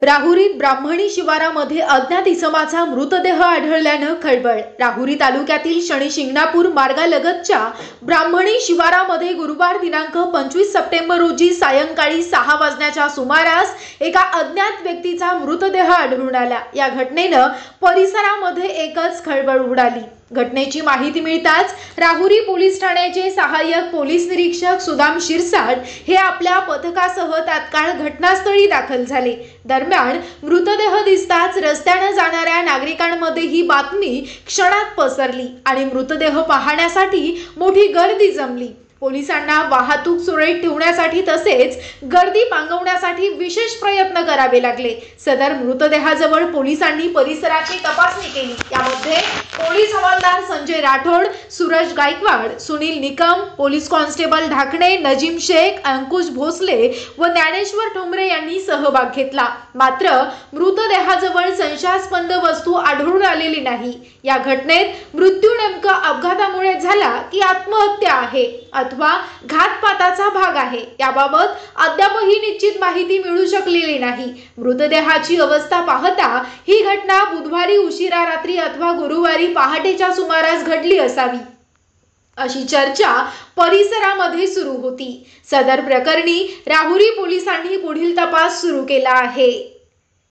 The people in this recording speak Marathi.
राहुरीत ब्राह्मणी शिवारामध्ये अज्ञात इसमाचा मृतदेह आढळल्यानं खळबळ। राहुरी तालुक्यातील शनी-शिंगणापूर मार्गालगतच्या ब्राह्मणी शिवारामध्ये गुरुवार दिनांक 25 सप्टेंबर रोजी सायंकाळी 6 वाजण्याच्या सुमारास एका अज्ञात व्यक्तीचा मृतदेह आढळून आला। या घटनेनं परिसरामध्ये एकच खळबळ उडाली। घटनेची माहिती मिळताच राहुरी पोलीस ठाण्याचे सहाय्यक पोलीस निरीक्षक सुदाम शिरसाट हे आपल्या पथकासह तात्काळ घटनास्थळी दाखल झाले। दरम्यान मृतदेह दिसताच रस्त्याने जाणाऱ्या नागरिकांमध्ये ही बातमी क्षणात पसरली आणि मृतदेह पाहण्यासाठी मोठी गर्दी जमली। पोलिसांना वाहतूक सुरळीत ठेवण्यासाठी तसेच गर्दी पांगवण्यासाठी विशेष प्रयत्न करावे लागले। सदर मृतदेहाजवळ पोलिसांनी परिसराची तपासणी केली। यामध्ये पोलीस हवालदार संजय राठोड, सूरज गायकवाड, सुनील निकम, पोलीस कॉन्स्टेबल ढाकणे, नजीम शेख, अंकुश भोसले व ज्ञानेश्वर ठोंबरे यांनी सहभाग घेतला। मात्र मृतदेहाजवळ संशयास्पद वस्तू आढळून आलेली नाही। या घटनेत मृत्यू नेमका अपघातामुळे झाला की आत्महत्या आहे अथवा घातपाताचा भाग आहे याबाबत अद्यापही निश्चित माहिती मिळू शकलेली नाही। मृतदेहाची अवस्था पाहता ही घटना बुधवारी उशिरा रात्री अथवा गुरुवारी पहाटेच्या सुमारास घडली असावी अशी चर्चा परिसरामध्ये सुरू होती। सदर प्रकरणी राहुरी पोलिसांनी पुढील तपास सुरू केला आहे।